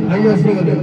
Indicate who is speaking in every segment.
Speaker 1: ভাই আসে গেলে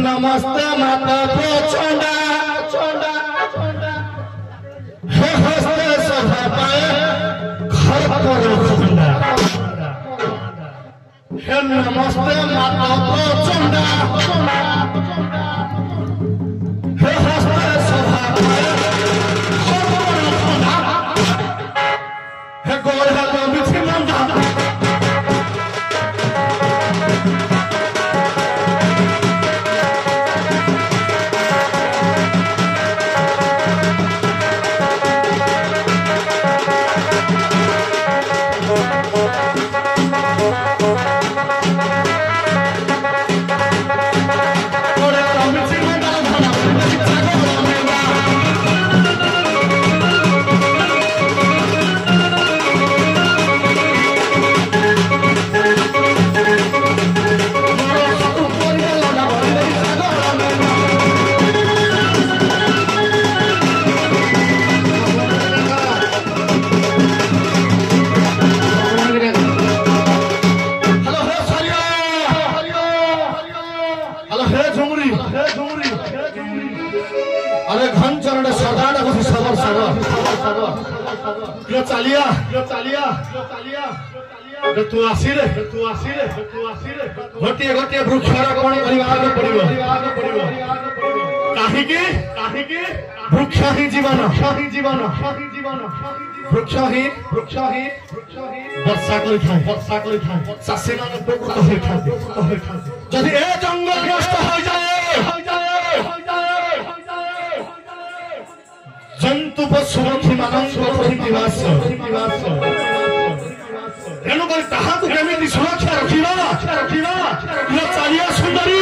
Speaker 2: नमस्ते माता चंडा चंडा हे हस्ते सभा पाए घर पर चंडा हे नमस्ते माता चंडा हे हस्ते सभा पाए घर पर चंडा हे गोल है तो बिछी मंदा चालिया तू आसिले गोटे वृक्षारोपण पड़ो कहीं वृक्ष ही जीवन वृक्ष ही वर्षा चाषी मान उपकृत होता जदि ए जंगल नष्ट हो जाए जंतु पशु पक्षी मानस तेणुक केमी सुरक्षा रखा चालिया सुंदरी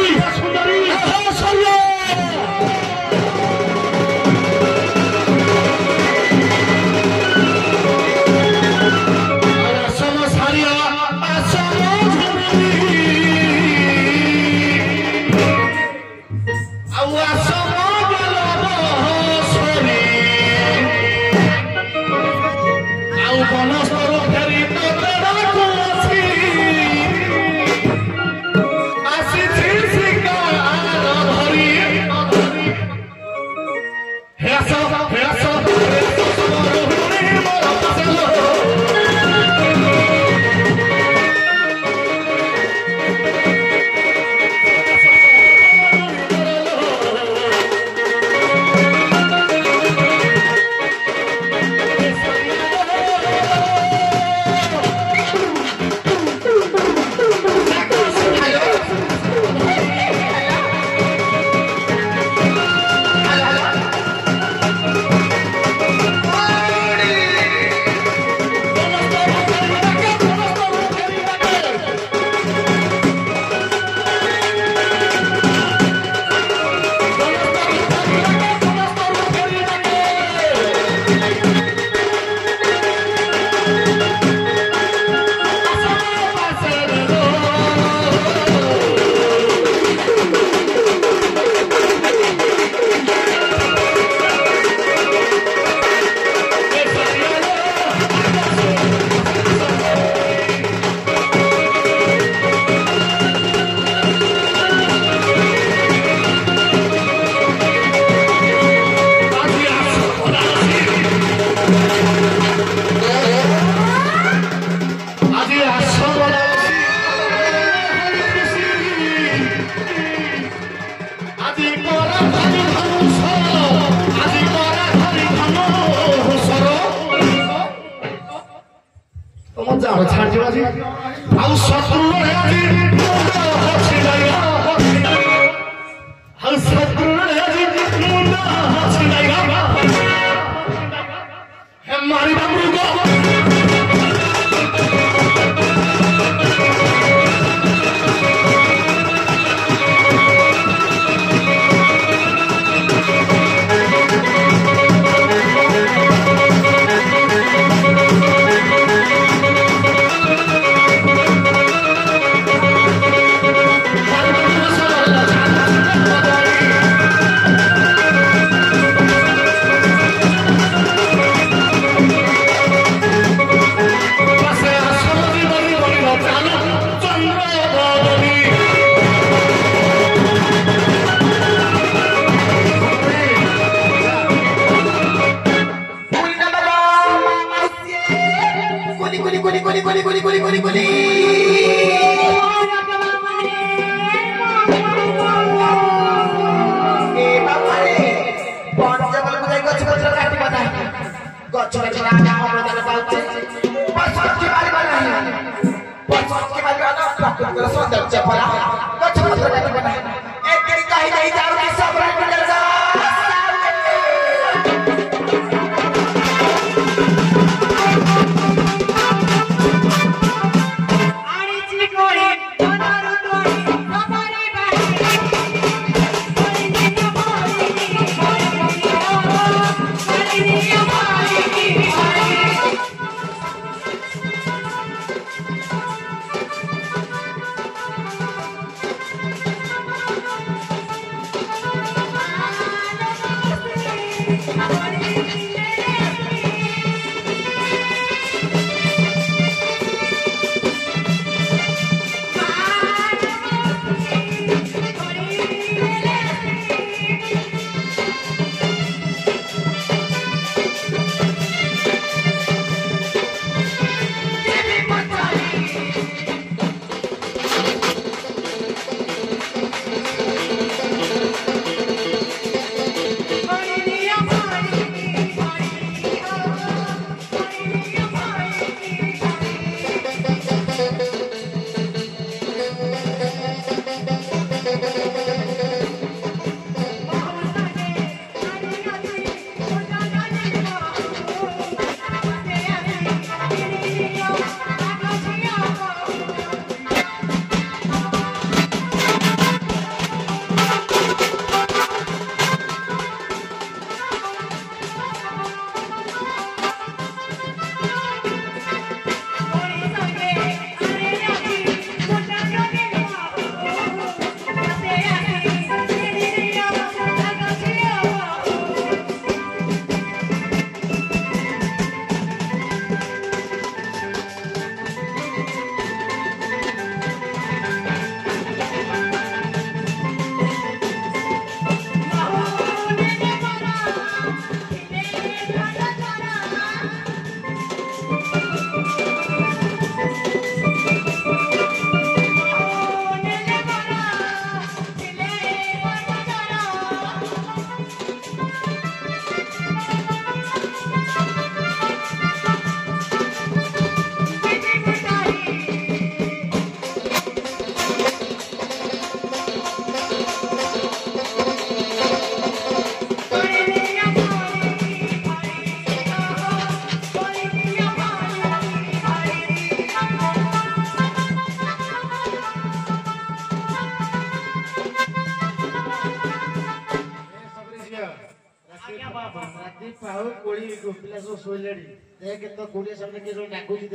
Speaker 2: ପାଉ କୋଳି ପିଲା ସବୁ ଶୋଇଲେଣି ଦେଖ ତ କୋଡ଼ିଏ ସାମନେ କିଏ ସବୁ ଡାକୁଛି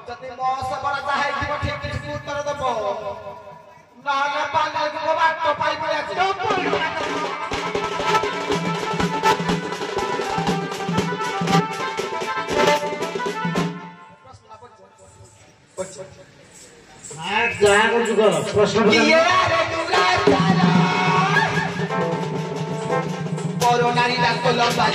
Speaker 1: ଯଦି ମୋ ସବଳ ଚାହିଁଥିବ ଠିକ କିଛି ଉତ୍ତର ଦେବ ନହେଲେ ପାଗଳକୁ ବାଟ ପାଇ ପଳେଇ ଆସିବ
Speaker 2: ଯାହା କରୁଛୁ କର ପ୍ରଶ୍ନ
Speaker 1: କରୋନାରୀ ଡାକ ଲମ୍ବାଇ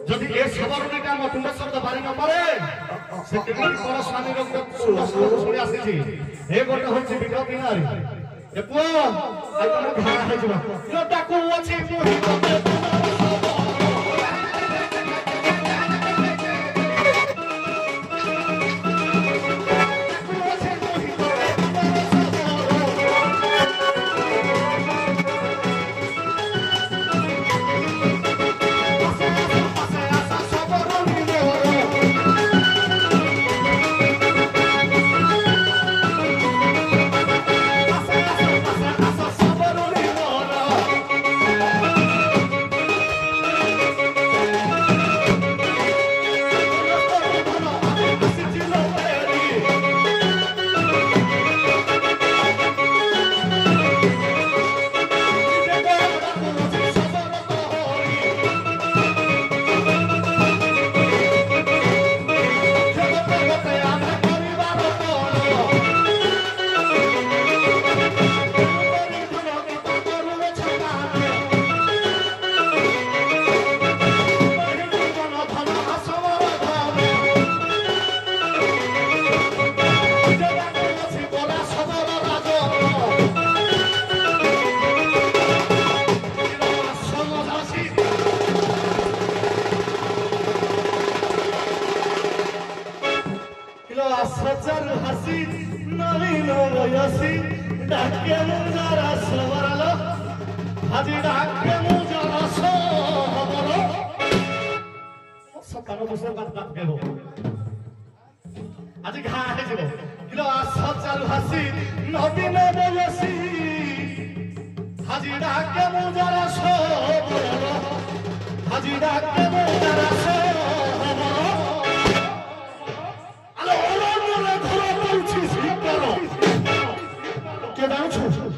Speaker 1: যদি এ সবরণীটা মতুন্ড শব্দ বাড়ি ন পারে সেটি কোন স্বামী লোক শুনে আসিছি এ গোটে হচ্ছে বিধবা বিনারী এ পুଅ আই তোমার ঘা হইଯିବ লোটাকু আছে মুহি ততে सजल हसी नवीन वयसी डाके मुजरा सवरलो हाजी डाके मुजरा सवरलो सतानो बसर बात बात केबो আজি ঘা হে যাব কিলো সজল हसी नवीन वयसी हाजी डाके मुजरा सवरलो हाजी डाके मुजरा सवरलो Que dá um tchau.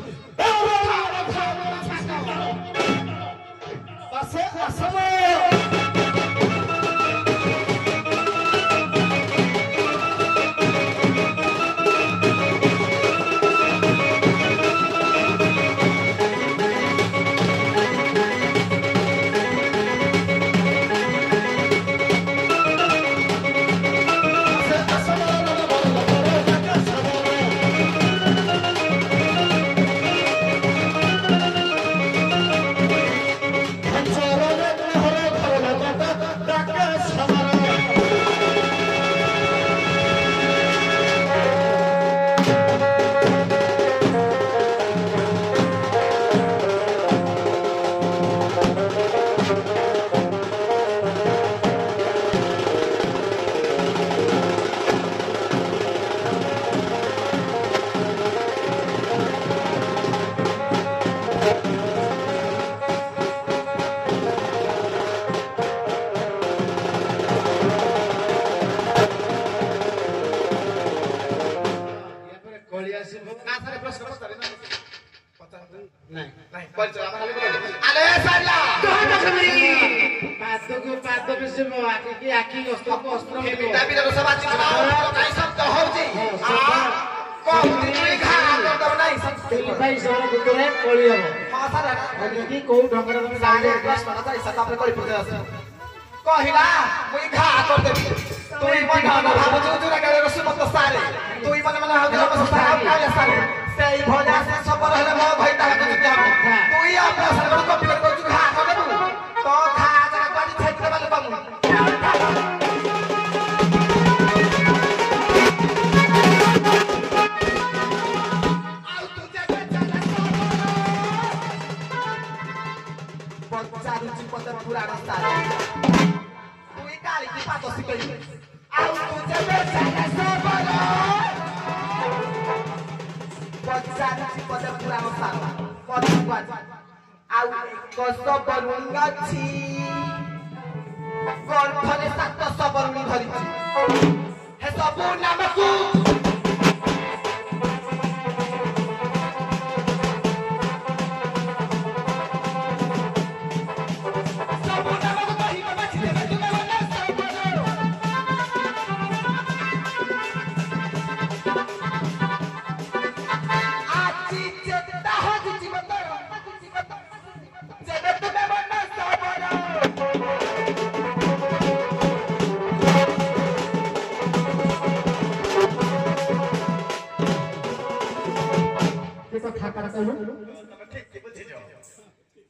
Speaker 1: Passei a semana.
Speaker 3: ପ୍ରଶ୍ନ ପଚାରେ ନା
Speaker 4: ନାଇଁ
Speaker 3: ନାଇଁ ପରିଚୟ ଆମେ ଖାଲି ବୋଲୁ ଆଲେ ସାରିଲା
Speaker 4: ପାଦକୁ ପାଦ ମିଶିବ ଆଖିକି ଆଖି ଅସ୍ତ୍ରକୁ ଅସ୍ତ୍ର ମିଳିବ
Speaker 3: ଏମିଟା ବି ସଭା ଚିନ୍ତା କାଇଁ ଶବ୍ଦ ହଉଛି କହୁଛି ତୁଇ ଘା କରିଦବ ନାଇଁ
Speaker 4: ଭାଇ ସହର ଭିତରେ କଳି ହବ
Speaker 3: ହଁ ସାର୍
Speaker 4: ଯଦି କୋଉ ଢଙ୍ଗରେ ତମେ
Speaker 3: ସାଙ୍ଗେ
Speaker 4: ଜାଣିବ
Speaker 3: ପ୍ରଶ୍ନ କଥା ଇଚ୍ଛା ତାପରେ କରି ପଡେ ଆସ କହିଲା ମୁଇ ଘା କରିଦେବି ତୁଇ ମନ ଭାବୁଛୁ ଯୋରା ଗାରେ ରସି ମତ ସାରେ ତୁଇ ମନ ମନ ଭାବୁଛୁ ମତ ସାରେ କାଳେ ସାରେ ସେଇ ଭଜା ସେ ସବର ହେଲେ ମୋ ଭାଇ ତାହାକୁ ଯଦି ହବ ତୁଇ ଅପରାସ କରି କପି କରି କହୁଛୁ ଘା କରିଦେବୁ ତ ଘା ଜାଗା କରି ଛେକି ଦେବାଲେ କମୁ ପଚାରୁଛି ପଦେ ପୁରାଣ ସାରେ ତୁଇ କାଳି କି ପାଦ ଶିଖେଇବୁ ଆଉ ତୁ ଯେବେ ଚାଲେ ସବର ପଚାରୁଛି ପଦେ ପୁରାଣ ସାରେ ପଦେ କୁଆଜି ଆଉ ଏକ ସବରୁଣି ଅଛି ଗର୍ଭରେ 7 ସବରୁଣି ଧରିଛି ହେ ସବୁ ନାମକୁ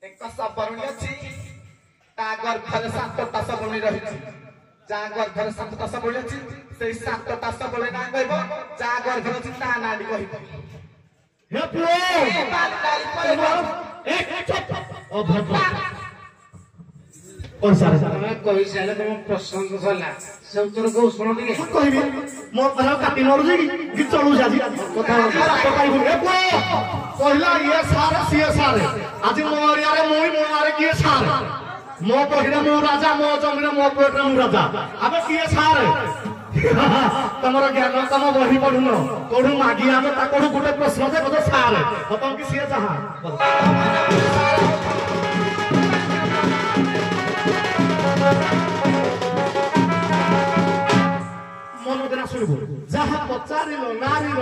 Speaker 3: ଏକ ସବରୁଣି ଅଛି ତା ଗର୍ଭରେ 7ଟା ସବରୁଣି ରହିଛି ଯାହା ଗର୍ଭରେ 7ଟା ସବରୁଣି ଅଛି ସେଇ 7ଟା ସବରୁଣି ନାଁ କହିବ ଯାହା ଗର୍ଭରେ ଅଛି ତା ନାଁ କହିବ
Speaker 1: ହେ ପୁଅ ଅଭଦ୍ର କହିସାରେ
Speaker 4: ତମେ କହିସାରିଲେ ତମ ପ୍ରଶ୍ନ ସରିଲା ସେ ଉତ୍ତର କହୁ ଶୁଣ ଟିକେ
Speaker 1: କହିବି ମୋ ପାଖରେ କାଟି ନରୁଛି କି ଚଳୁଛି ଆଜି କଥା କହିବୁନି ଏ ପୁଅ କହିଲା ଇଏ ସାରେ ସିଏ ସାରେ ଆଜି ମୋ ଏରିଆରେ ମୋ ଆରେ କିଏ ସାରେ ମୋ ପହିରେ ମୁଁ ରାଜା ମୋ ଜମିରେ ମୋ ପେଟରେ ମୁଁ ରାଜା ଆବେ କିଏ ସାରେ ତମର ଜ୍ଞାନ ତମ ବହି ପଢୁନ କୋଉଠୁ ମାଗି ଆମେ ତାକୁ ଗୋଟେ ପ୍ରଶ୍ନ ଦେ ବୋଧେ ସାରେ ତମ କି ସିଏ ଯାହା ମନ ଦେନା ଶୁଣିବୁ ଯାହା ପଚାରିଲ ନାରୀର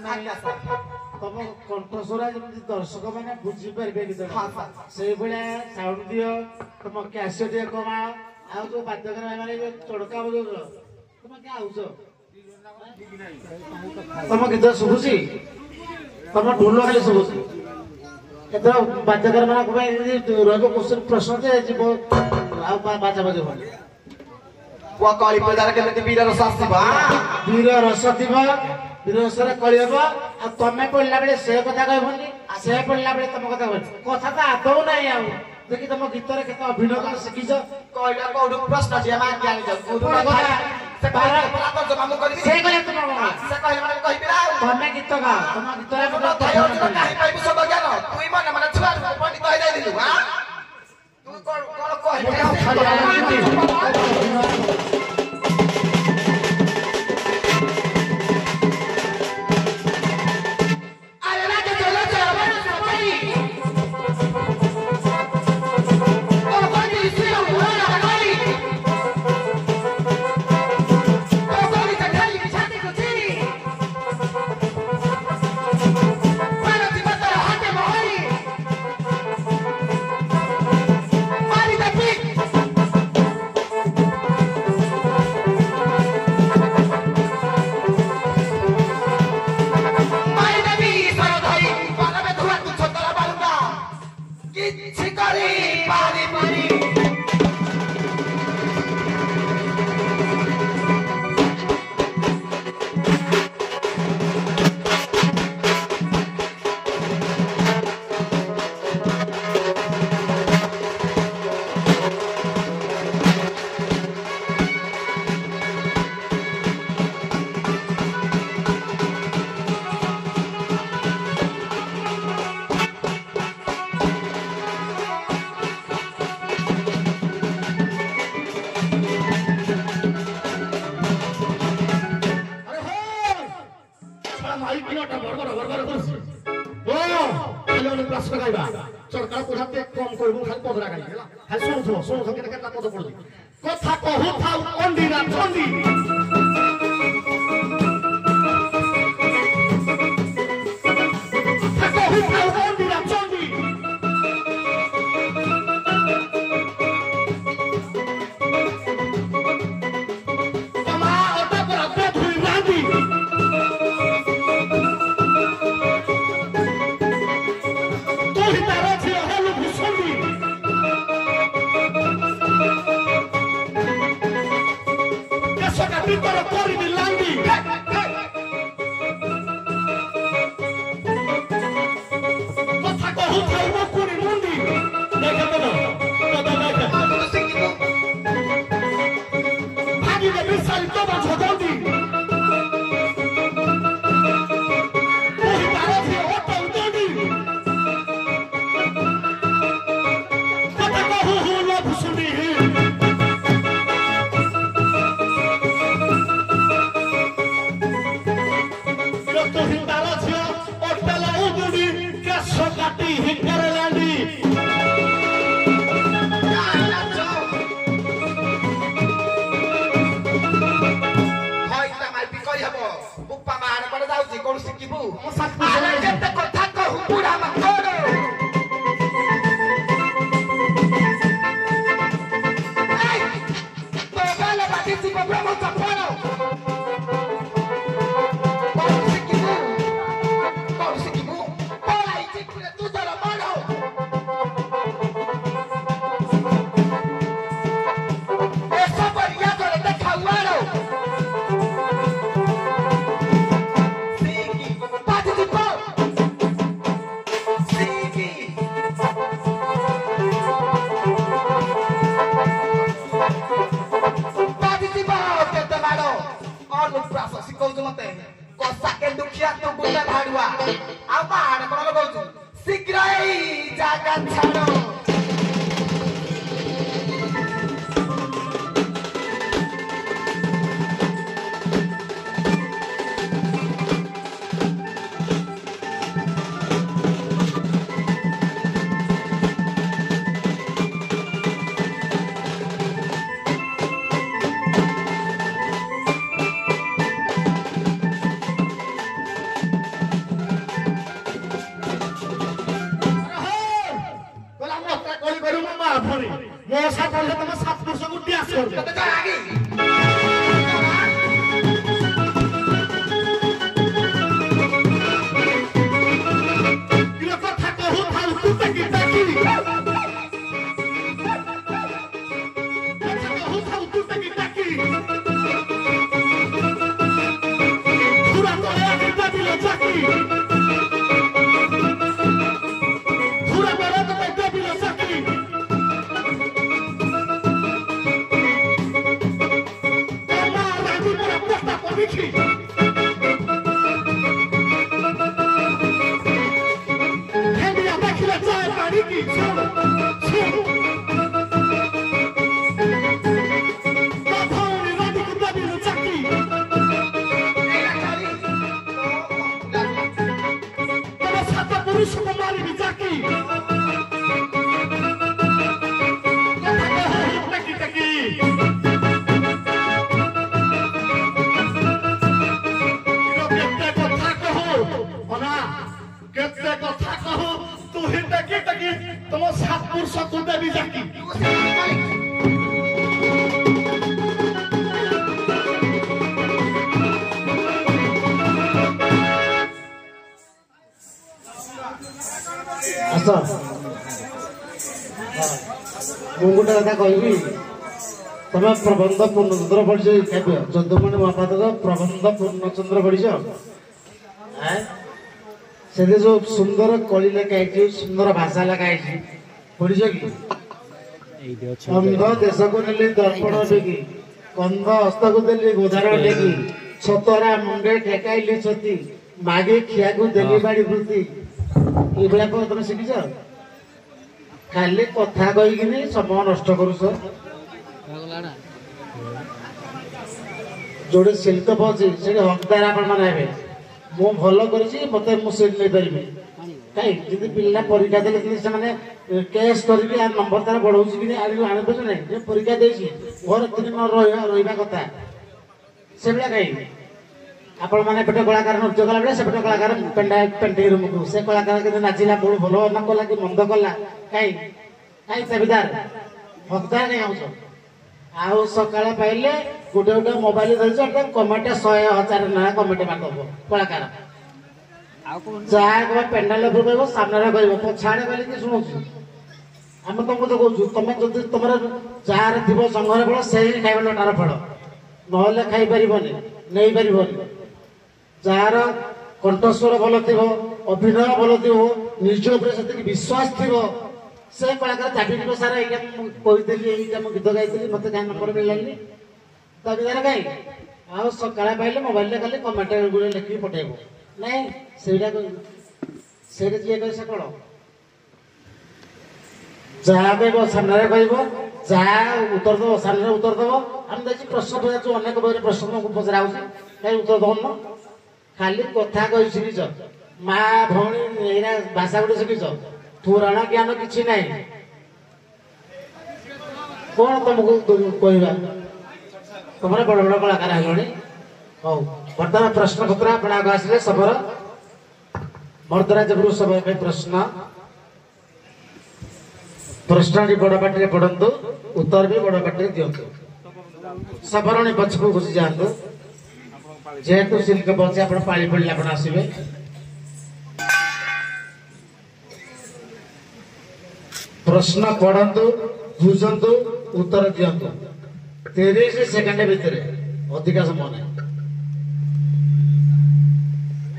Speaker 4: ନାହିଁ ତମ କଣ୍ଠସ୍ୱର ଯେମିତି ଦର୍ଶକ ମାନେ ବୁଝିପାରିବେ ଗୀତ
Speaker 3: ହଁ ସାର୍।
Speaker 4: ସେଇଭଳିଆ ସାଉଣ୍ଡ ଦିଅ ତମ କ୍ୟାସେଟ ଟିକେ କମାଅ ଆଉ ଯୋଉ ବାଦ୍ୟକର ମାନେ ଯୋଉ ଚଡ଼କା ବଜଉଛ ତମେ ଗାଉଛ ତମ ଗୀତ ଶୁଭୁଛି ତମ ଢୋଲ ଖାଲି ଶୁଭୁଛି ଏଥର ବାଦ୍ୟକର ମାନଙ୍କ ପାଇଁ ରହିବ କ୍ୱେଶ୍ଚନ ପ୍ରଶ୍ନ ଯେ ଯିବ ଆଉ ବାଜା ବାଜିବନି
Speaker 3: ପୁଅ କଳି ପୂଜାର କେମିତି ବୀର ରସ ଆସିବ
Speaker 4: ବୀର ରସ ଥିବ ବୀର ରସରେ କଳି ହବ ଆଉ ତମେ ପଢିଲା ବେଳେ ସେ କଥା କହିବନି ସେ ପଢିଲା ବେଳେ ତମ କଥା କହିବ କଥା ତ ଆଦৌ ନାହିଁ ଆଉ ଦେଖି ତମ ଗୀତରେ କେତେ ଅଭିନୟ କଣ ଶିଖିଛ
Speaker 3: କହିଲା କୋଉଠୁ ପ୍ରଶ୍ନ ଯିଏ ମାଗି ଆଣିଛ ଗୁରୁ
Speaker 4: କଣ କଥା?
Speaker 3: ସେ କହିଲା ତର୍ଜମା ମୁଁ କରିବି
Speaker 4: ସେ କହିଲେ ତୁମ
Speaker 3: ସେ କହିଲେ ମାନେ କହିବି ନା ଆଉ
Speaker 4: ତମେ ଗୀତ ଗାଅ ତମ ଗୀତରେ
Speaker 3: ମୁଁ ତ ଥାଇ ଅର୍ଜୁନ କାହିଁ ପାଇବୁ ସବୁ ଜ୍ଞାନ ତୁଇ ମନେ ମନେ ଛୁଆ ପଣ୍ଡିତ ହେଇଯାଇଥିଲୁ ତୁ କଣ କହିବୁ
Speaker 1: চরকার পড়াতে কম করব খালি পদরা গাই হ্যাঁ শুনছো কেটে কেটে পদ পড়ছি কথা কহু থাও অন্ডি না চন্ডি কহু থাও অন্ডি না চন্ডি তোমা ওটা পড়া ধুই রাঁধি पढ़ले तुम 7 वर्ष को डियास कर दे
Speaker 3: तो आगे
Speaker 1: ये कथा कहू थाउ तू तकी तकी कहू थाउ तू तकी तकी पूरा तोरे आगे दिल जाकी पूरा तोरे तो दिल जाकी Vicky! Hendi a macchina già Vicky! Papone radico Davide Zacchi! Dove salta Boris Comari di Zacchi! केते कथा कहू तू ही टकी टकी तुम 7 पुरुष को देवी जाकी
Speaker 4: आस ମୁଁ ଗୋଟେ କଥା କହିବି ତମେ ପ୍ରବନ୍ଧ ପୂର୍ଣ୍ଣଚନ୍ଦ୍ର ପଢିଛ କାବ୍ୟ ଯଦୁମଣି ମହାପାତ୍ର ପ୍ରବନ୍ଧ ପୂର୍ଣ୍ଣଚନ୍ଦ୍ର ପଢିଛ से जो सुंदर कली लेखा सुंदर भाषा लिखाई पढ़िछ कि अंध देश को नेली दर्पण टेकी कंध हस्त को देली गोधार टेकी छतरा मुंडे ठेकाइली छती मागे खिया को देली बाड़ी वृत्ति ये भला को तुम शिखिछ खाली कथा कहिकिनी समय नष्ट करूछ जोड़े शिल्प अछि से हकदार आपण माने हेबे मु भल करिछि मते मु सीट नै परिबे काई जदि पिल्ला परीक्षा देले कि से माने केस करबी आ नंबर तार बढ़ौछि कि आ आने बस नै जे परीक्षा देछि घर 3 न रहिबा कथा सेबला काई आपण माने पेट कलाकार नृत्य कला बेले से पेट कलाकार पेंटे रूम को से कलाकार के नाचिला बोल भलो न कला कि मंद कला काई काई तबिदार हकदार नै आउछ आउ सकाळे पाइले गोटे गोटे मोबाइल धरिछ एकदम कमेंट 100,000 ना कमेंट मारदबो कलाकार जहा को पेंडाल पर कहबो सामने रे कहबो पछाड़े कहले कि सुनछु हम तुमको तो कहछु तमे जदि तमरा जार थिबो संघरे बळ सेही खाइबो लटार फळ नहले खाइ परिबोनी नै परिबोनी जार कंठस्वर भलो थिबो अभिनय भलो थिबो निज ऊपर सेति विश्वास थिबो से कलाकार चाबिनी को सारा एटा कहितली एटा म गीत गाइतली मते गान नंबर मिललानी तबिदार काई आ सकाळे पाइले मोबाइल ले खाली कमेंट गुले लिखि पठेबो नै सेटा को सेटा जे कहि सकलो जहा बेबो सामने कहबो जहा उत्तर दो सामने उत्तर दो हम देखि प्रश्न पचार जो अनेक बार प्रश्न को पचराउ काई उत्तर दोन खाली कथा कहि सिकिछ मा भौणी एरा भाषा गुटे सिकिछ पुराण ज्ञान किछि नै कोन तुमको कहबा तुम्हारे बड़ बड़ कलाकार हेलोनी हो वर्तमान प्रश्न पत्र आपण आगे आसिले सबर मर्दराज गुरु सभा पे प्रश्न प्रश्नटी बड़ पाटी पढ़ंतु उत्तर भी बड़ पाटी दियंतु सबरणी पछकु घुसी जांतु जेहेतु सिल्क बचे आपण पाळी पडले आपण आसीबे प्रश्न पढ़ंतु बुझंतु उत्तर दियंतु 30 सेकंड भीतर अधिका समय नहीं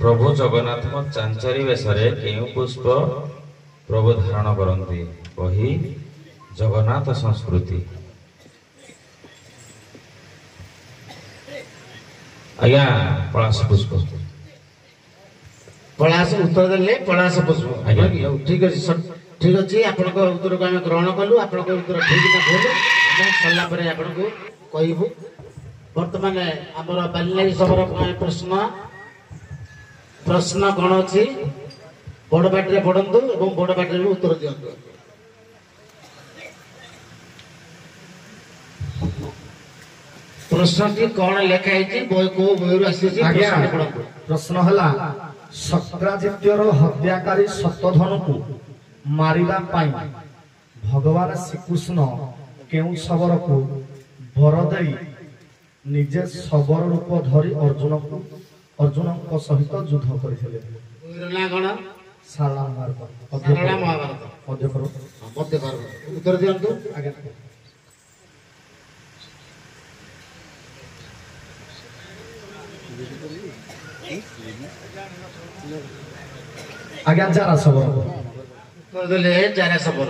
Speaker 5: प्रभु जगन्नाथ चांचरी वेशरे केउ पुष्प प्रभु धारण करती कही जगन्नाथ संस्कृति आज्ञा पलाश पुष्प
Speaker 4: पलाश उत्तर देले पलाश पुष्प आज्ञा ठीक अछि ठीक अछि आपन को उत्तर को हम ग्रहण कलु आपन को उत्तर ठीक ना भूल हम सल्ला परे आपन को कहबो वर्तमान हमर बालिलाई सबर प्रश्न प्रश्न कोन अछि बड़ बाटरे पढंतु एवं बड़ बाटरे उत्तर दियंतु प्रश्नटी कोन लेखा है बोय को बोयरु आसी प्रश्न पढंतु
Speaker 1: प्रश्न हला सत्राजित्यर हत्याकारी सत्यधन को मारिबा पाई भगवान श्रीकृष्ण କେଉଁ ଶବରକୁ ବର ଦେଇ ନିଜେ ଶବର ରୂପ ଧରି ଅର୍ଜୁନଙ୍କ ସହିତ ଯୁଦ୍ଧ କରିଥିଲେ?
Speaker 4: ବହିର ନାଁ କଣ?
Speaker 1: ଶାରଳା ମହାଭାରତ।
Speaker 4: ଶାରଳା ମହାଭାରତ।
Speaker 1: ମଧ୍ୟଭାରତ।
Speaker 4: ମଧ୍ୟଭାରତ। ଉତ୍ତର ଦିଅନ୍ତୁ।
Speaker 1: ଆଜ୍ଞା। ଆଜ୍ଞା ଯାରା ଶବର।
Speaker 4: ଉତ୍ତର ଦେଲେ ଜାରା ଶବର।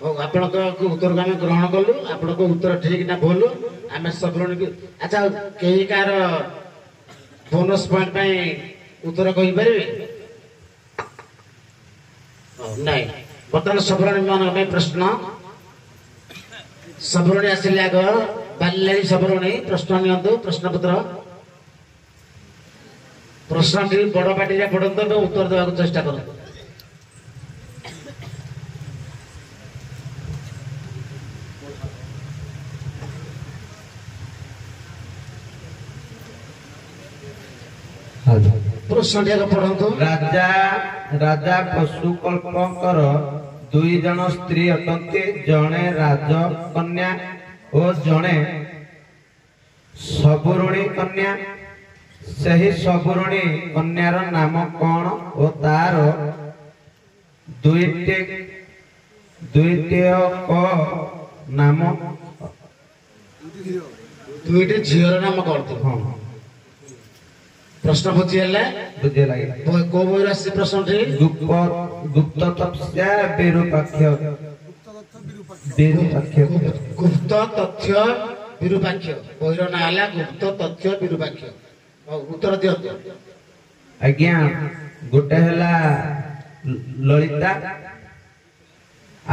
Speaker 4: ହଉ ଆପଣଙ୍କ ଉତ୍ତରକୁ ଆମେ ଗ୍ରହଣ କଲୁ। ଆପଣଙ୍କ ଉତ୍ତର ଠିକ ନା ଭୁଲ ଆମେ ସବରଣୀ। ଆଚ୍ଛା କେହି କାହାର ବୋନସ୍ ପଏଣ୍ଟ ପାଇଁ ଉତ୍ତର କହିପାରିବେ? ନାଇଁ। ବର୍ତ୍ତମାନ ସବରଣୀ ମାନଙ୍କ ପାଇଁ ପ୍ରଶ୍ନ। ସବରଣୀ ଆସିଲେ ଆଗ ବାଲିଲାଳି ସବରଣୀ ପ୍ରଶ୍ନ ନିଅନ୍ତୁ। ପ୍ରଶ୍ନପତ୍ର ପ୍ରଶ୍ନଟି ବଡ ପାଟିରେ ପଢନ୍ତୁ ଏବଂ ଉତ୍ତର ଦେବାକୁ ଚେଷ୍ଟା କରନ୍ତୁ। ପ୍ରଶ୍ନଟି ଆଗ ପଢନ୍ତୁ।
Speaker 6: ରାଜା ପଶୁକଳ୍ପଙ୍କର 2 ଜଣ ସ୍ତ୍ରୀ ଅଟନ୍ତି, ଜଣେ ରାଜକନ୍ୟା ଓ ଜଣେ ସବୁରୁଣୀ କନ୍ୟା। ସେହି ସବୁରୁଣୀ କନ୍ୟାର ନାମ କଣ ଓ ତାର ଦ୍ୱିତୀୟକ ନାମ?
Speaker 4: ଦୁଇଟି ଝିଅର ନାମ କଣ ଥିବ?
Speaker 6: ହଁ
Speaker 4: ପ୍ରଶ୍ନ ବୁଝି ହେଲା?
Speaker 6: ବୁଝି ଲାଗିଲା।
Speaker 4: କୋଉ ବହିରୁ ଆସିଛି ପ୍ରଶ୍ନଟି?
Speaker 6: ଗୁପ୍ତ ତଥ୍ୟ ବିରୁପାକ୍ଷ।
Speaker 4: ଗୁପ୍ତ ତଥ୍ୟ ବିରୁପାକ୍ଷ। ବହିର ନାଁ ହେଲା ଗୁପ୍ତ ତଥ୍ୟ ବିରୁପାକ୍ଷ। ହଉ ଉତ୍ତର ଦିଅନ୍ତୁ।
Speaker 6: ଆଜ୍ଞା ଗୋଟେ ହେଲା ଲଳିତା,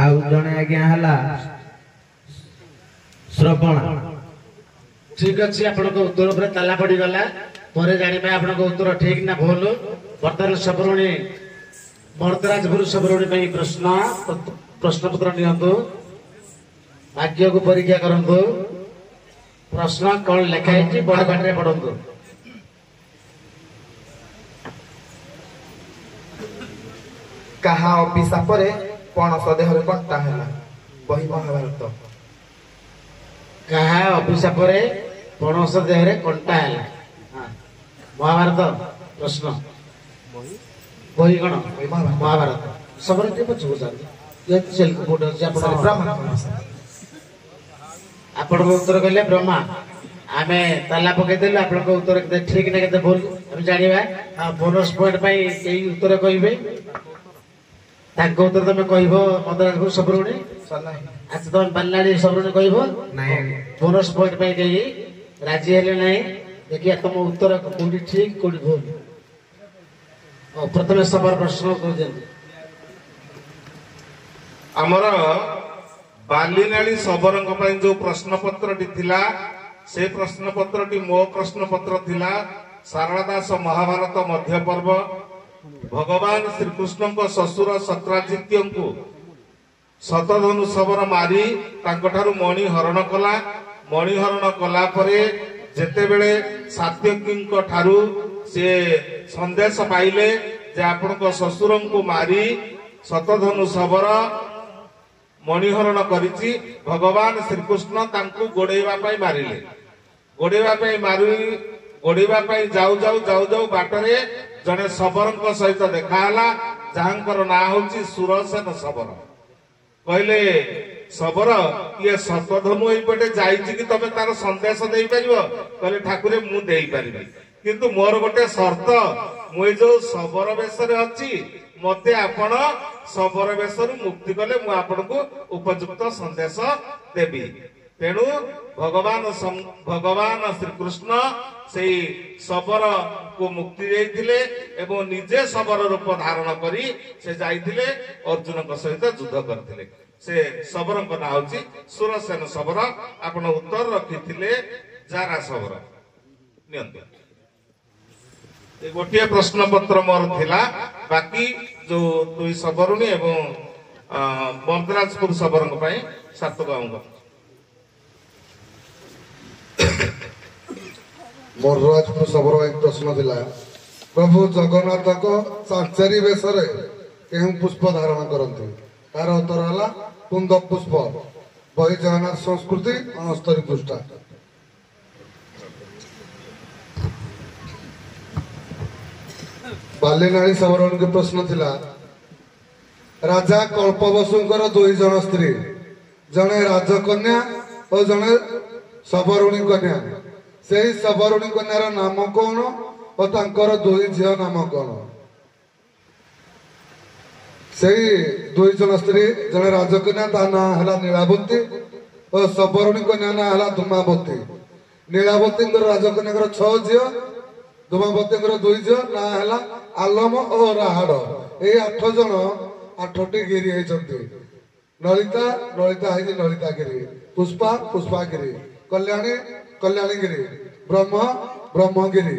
Speaker 6: ଆଉ ଜଣେ ଆଜ୍ଞା ହେଲା ଶ୍ରବଣା।
Speaker 4: ଠିକ ଅଛି, ଆପଣଙ୍କ ଉତ୍ତର ଉପରେ ତାଲା ପଡିଗଲା। ପରେ ଜାଣିବା ଆପଣଙ୍କ ଉତ୍ତର ଠିକ ନା ଭୁଲ। ବର୍ତ୍ତମାନ ସବରୁଣୀ ମର୍ଦ୍ଦରାଜପୁର ସବରୁଣୀ ପାଇଁ ପ୍ରଶ୍ନପତ୍ର ନିଅନ୍ତୁ। ଭାଗ୍ୟକୁ ପରୀକ୍ଷା କରନ୍ତୁ। ପ୍ରଶ୍ନ କଣ ଲେଖା ହେଇଛି ବଡ ପାଟିରେ ପଢନ୍ତୁ।
Speaker 3: କାହା ଅଭିଶାପରେ ପଣସ ଦେହରେ କଣ୍ଟା ହେଲା? ବହି ମହାଭାରତ।
Speaker 4: କାହା ଅଭିଶାପରେ ପଣସ ଦେହରେ କଣ୍ଟା ହେଲା? ମହାଭାରତ। ପ୍ରଶ୍ନ ବହି କଣ? ମହାଭାରତ। ସବର ଟିକେ ପଛକୁ ଯାଆନ୍ତୁ। କୋଉଠି ଅଛି ଆପଣଙ୍କ ଉତ୍ତର କହିଲେ ବ୍ରହ୍ମା। ଆମେ ତାଲା ପକେଇଦେଲୁ। ଆପଣଙ୍କ ଉତ୍ତର କେତେ ଠିକ ନା କେତେ ଭୁଲ ଆମେ ଜାଣିବା। ବୋନସ୍ ପଏଣ୍ଟ ପାଇଁ କେହି ଉତ୍ତର କହିବେ? ତାଙ୍କ ଉତ୍ତର ତମେ କହିବ ମର୍ଦ୍ଦରାଜପୁର ସବରୁଣୀ। ଆଚ୍ଛା ତମେ ବାଲିଲାଳି ସବରୁଣୀ କହିବ? ବୋନସ୍ ପଏଣ୍ଟ ପାଇଁ କେହି ରାଜି ହେଲେ ନାହିଁ। ଦେଖିବା ତମ ଉତ୍ତର କୋଉଠି ଠିକ କୋଉଠି ଭୁଲ। ପ୍ରଥମେ ସବାର ପ୍ରଶ୍ନ କହୁଛନ୍ତି।
Speaker 7: ଆମର ବାଲିନାଳି ଶବରଙ୍କ ପାଇଁ ଯୋଉ ପ୍ରଶ୍ନପତ୍ରଟି ଥିଲା, ସେ ପ୍ରଶ୍ନପତ୍ରଟି ମୋ ପ୍ରଶ୍ନପତ୍ର ଥିଲା। ଶାରଳା ଦାସ ମହାଭାରତ ମଧ୍ୟ ପର୍ବ। ଭଗବାନ ଶ୍ରୀକୃଷ୍ଣଙ୍କ ଶ୍ୱଶୁର ଶତ୍ରାଜିତ୍ୟଙ୍କୁ ଶତଧନୁ ଶବର ମାରି ତାଙ୍କଠାରୁ ମଣି ହରଣ କଲା। ମଣି ହରଣ କଲା ପରେ ଯେତେବେଳେ ସାତ୍ୟକୀଙ୍କ ଠାରୁ ସେ ସନ୍ଦେଶ ପାଇଲେ ଯେ ଆପଣଙ୍କ ଶ୍ୱଶୁରଙ୍କୁ ମାରି ଶତଧନୁ ଶବର ମଣିହରଣ କରିଛି, ଭଗବାନ ଶ୍ରୀକୃଷ୍ଣ ତାଙ୍କୁ ଗୋଡେଇବା ପାଇଁ ମାରିଲେ। ଗୋଡେଇବା ପାଇଁ ଯାଉ ଯାଉ ବାଟରେ ଜଣେ ଶବରଙ୍କ ସହିତ ଦେଖାହେଲା, ଯାହାଙ୍କର ନାଁ ହଉଛି ସୁରସେନ ଶବର। କହିଲେ ଶବର ଇଏ ଶତଧନୁ ଏଇପଟେ ଯାଇଛି କି ତମେ ତାର ସନ୍ଦେଶ ଦେଇପାରିବ? କହିଲେ ଠାକୁରେ ମୁଁ ଦେଇପାରିବି, କିନ୍ତୁ ମୋର ଗୋଟେ ସର୍ତ୍ତ, ମୁଁ ଏଇ ଯୋଉ ଶବର ବେଶରେ ଅଛି ମତେ ଆପଣ ଶବର ବେଶରୁ ମୁକ୍ତି କଲେ ମୁଁ ଆପଣଙ୍କୁ ଉପଯୁକ୍ତ ସନ୍ଦେଶ ଦେବି। ତେଣୁ ଭଗବାନ ଶ୍ରୀକୃଷ୍ଣ ସେଇ ଶବରକୁ ମୁକ୍ତି ଦେଇଥିଲେ ଏବଂ ନିଜେ ଶବର ରୂପ ଧାରଣ କରି ସେ ଯାଇଥିଲେ ଅର୍ଜୁନଙ୍କ ସହିତ ଯୁଦ୍ଧ କରିଥିଲେ। ସେ ଶବରଙ୍କ ନାଁ ହଉଛି ସୁରସେନ ଶବର। ଆପଣ ଉତ୍ତର ରଖିଥିଲେ ଜାରା ଶବର। ନିଅନ୍ତୁ। ଗୋଟିଏ ପ୍ରଶ୍ନପତ୍ର ମୋର ଥିଲା, ବାକି ଯୋଉ 2 ଶବରୁଣୀ ଏବଂ ମର୍ଦ୍ଦରାଜପୁର ଶବରଙ୍କ ପାଇଁ 7 ଅଙ୍କ।
Speaker 8: ମର୍ଦ୍ଦରାଜପୁର ଶବର ଏକ ପ୍ରଶ୍ନ ଥିଲା, ପ୍ରଭୁ ଜଗନ୍ନାଥଙ୍କ ଚାଞ୍ଚେରି ବେଶରେ କେଉଁ ପୁଷ୍ପ ଧାରଣ କରନ୍ତି? ତାର ଉତ୍ତର ହେଲା କୁନ୍ଦ ପୁଷ୍ପ। ବହି ଜଗନ୍ନାଥ ସଂସ୍କୃତି 69 ପୃଷ୍ଠା। ବାଲିନାଳୀ ସବରଣଙ୍କ ପ୍ରଶ୍ନ ଥିଲା ରାଜା କଳ୍ପବସୁଙ୍କର 2 ଜଣ ସ୍ତ୍ରୀ, ଜଣେ ରାଜକନ୍ୟା ଓ ଜଣେ ସବରୁଣୀ କନ୍ୟା। ସେହି ସବରୁଣୀ କନ୍ୟାର ନାମ କଣ ଓ ତାଙ୍କର 2 ଝିଅ ନାମ କଣ? ସେହି 2 ଜଣ ସ୍ତ୍ରୀ, ଜଣେ ରାଜକନ୍ୟା ତା ନାଁ ହେଲା ନୀଳାବତୀ ଓ ସବରୁଣୀ କନ୍ୟା ନାଁ ହେଲା ଧୂମାବତୀ। ନୀଳାବତୀଙ୍କର ରାଜକନ୍ୟାଙ୍କର 6 ଝିଅ, ଧୂମାବତୀଙ୍କର 2 ଝିଅ ନାଁ ହେଲା ଆଲମ ଓ ରାହାଡ। ଏଇ 8 ଜଣ 8ଟି ଗିରି ହେଇଛନ୍ତି। ଲଳିତା ଲଳିତା ହେଇଛି ଲଳିତାଗିରି, ପୁଷ୍ପା ପୁଷ୍ପାଗିରି, କଲ୍ୟାଣୀ କଲ୍ୟାଣୀଗିରି, ବ୍ରହ୍ମ ବ୍ରହ୍ମଗିରି,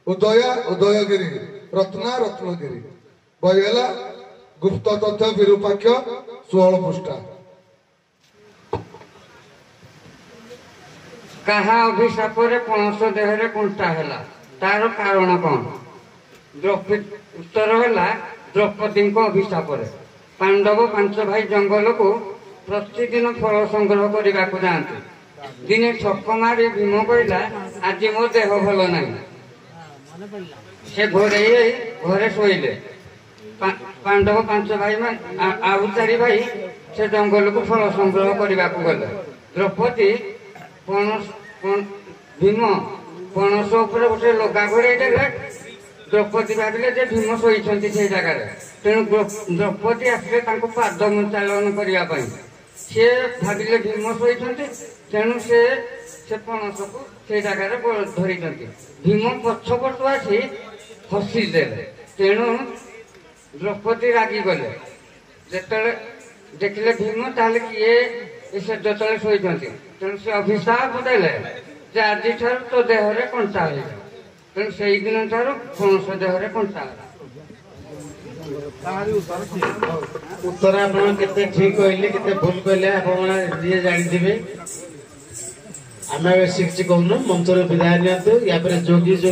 Speaker 8: ଉଦୟା ଉଦୟଗିରି, ରତ୍ନା ରତ୍ନଗିରି। ବହି ହେଲା ଗୁପ୍ତ ତଥ୍ୟ ବିରୂପାକ୍ଷ 16 ପୃଷ୍ଠା।
Speaker 9: କାହା ଅଭିଶାପରେ ପଣସ ଦେହରେ କଣ୍ଟା ହେଲା, ତାର କାରଣ କଣ? ଉତ୍ତର ହେଲା ଦ୍ରୌପଦୀଙ୍କ ଅଭିଶାପରେ। ପାଣ୍ଡବ 5 ଭାଇ ଜଙ୍ଗଲକୁ ପ୍ରତିଦିନ ଫଳ ସଂଗ୍ରହ କରିବାକୁ ଯାଆନ୍ତି। ଦିନେ ଛକ ମାରି ଭୀମ କହିଲା, ଆଜି ମୋ ଦେହ ଭଲ ନାହିଁ। ସେ ଘରେ ଶୋଇଲେ। ପାଣ୍ଡବ 5 ଭାଇ ଆଉ 4 ଭାଇ ସେ ଜଙ୍ଗଲକୁ ଫଳ ସଂଗ୍ରହ କରିବାକୁ ଗଲେ। ଦ୍ରୌପଦୀ ଭୀମ ପଣସ ଉପରେ ଗୋଟେ ଲଗା ଘୋଡେଇ ଦେଲେ। ଦ୍ରୌପଦୀ ଭାବିଲେ ଯେ ଭୀମ ଶୋଇଛନ୍ତି ସେଇ ଜାଗାରେ, ତେଣୁ ଦ୍ରୌପଦୀ ଆସିଲେ ତାଙ୍କୁ ପାଦ ଚାଳନ କରିବା ପାଇଁ। ସେ ଭାବିଲେ ଭୀମ ଶୋଇଛନ୍ତି, ତେଣୁ ସେ ପଣସକୁ ସେଇ ଜାଗାରେ ଧରିଛନ୍ତି। ଭୀମ ପଛପଟୁ ଆସି ହସିଦେଲେ, ତେଣୁ ଦ୍ରୌପଦୀ ରାଗିଗଲେ। ଯେତେବେଳେ ଦେଖିଲେ ଭୀମ, ତାହେଲେ କିଏ ଯେତେବେଳେ ଶୋଇଛନ୍ତି, ତେଣୁ ସେ ଅଭିଶାପ ଦେଲେ ଯେ ଆଜିଠାରୁ ତୋ ଦେହରେ କଣ୍ଟା ହେଇଯିବ। ତେଣୁ ସେଇଦିନ ଠାରୁ ପଣସ ଦେହରେ କଣ୍ଟା ହେଲା।
Speaker 4: ଉତ୍ତର ଆପଣ କେତେ ଠିକ କହିଲେ କେତେ ଭୁଲ କହିଲେ ଆପଣ ନିଜେ ଜାଣିଥିବେ। ଆମେ ବେଶୀ କିଛି କହୁନୁ, ମଞ୍ଚରେ ବିଦାୟ ନିଅନ୍ତୁ। ୟା ପରେ ଯୋଗୀ ଯୋଗୀ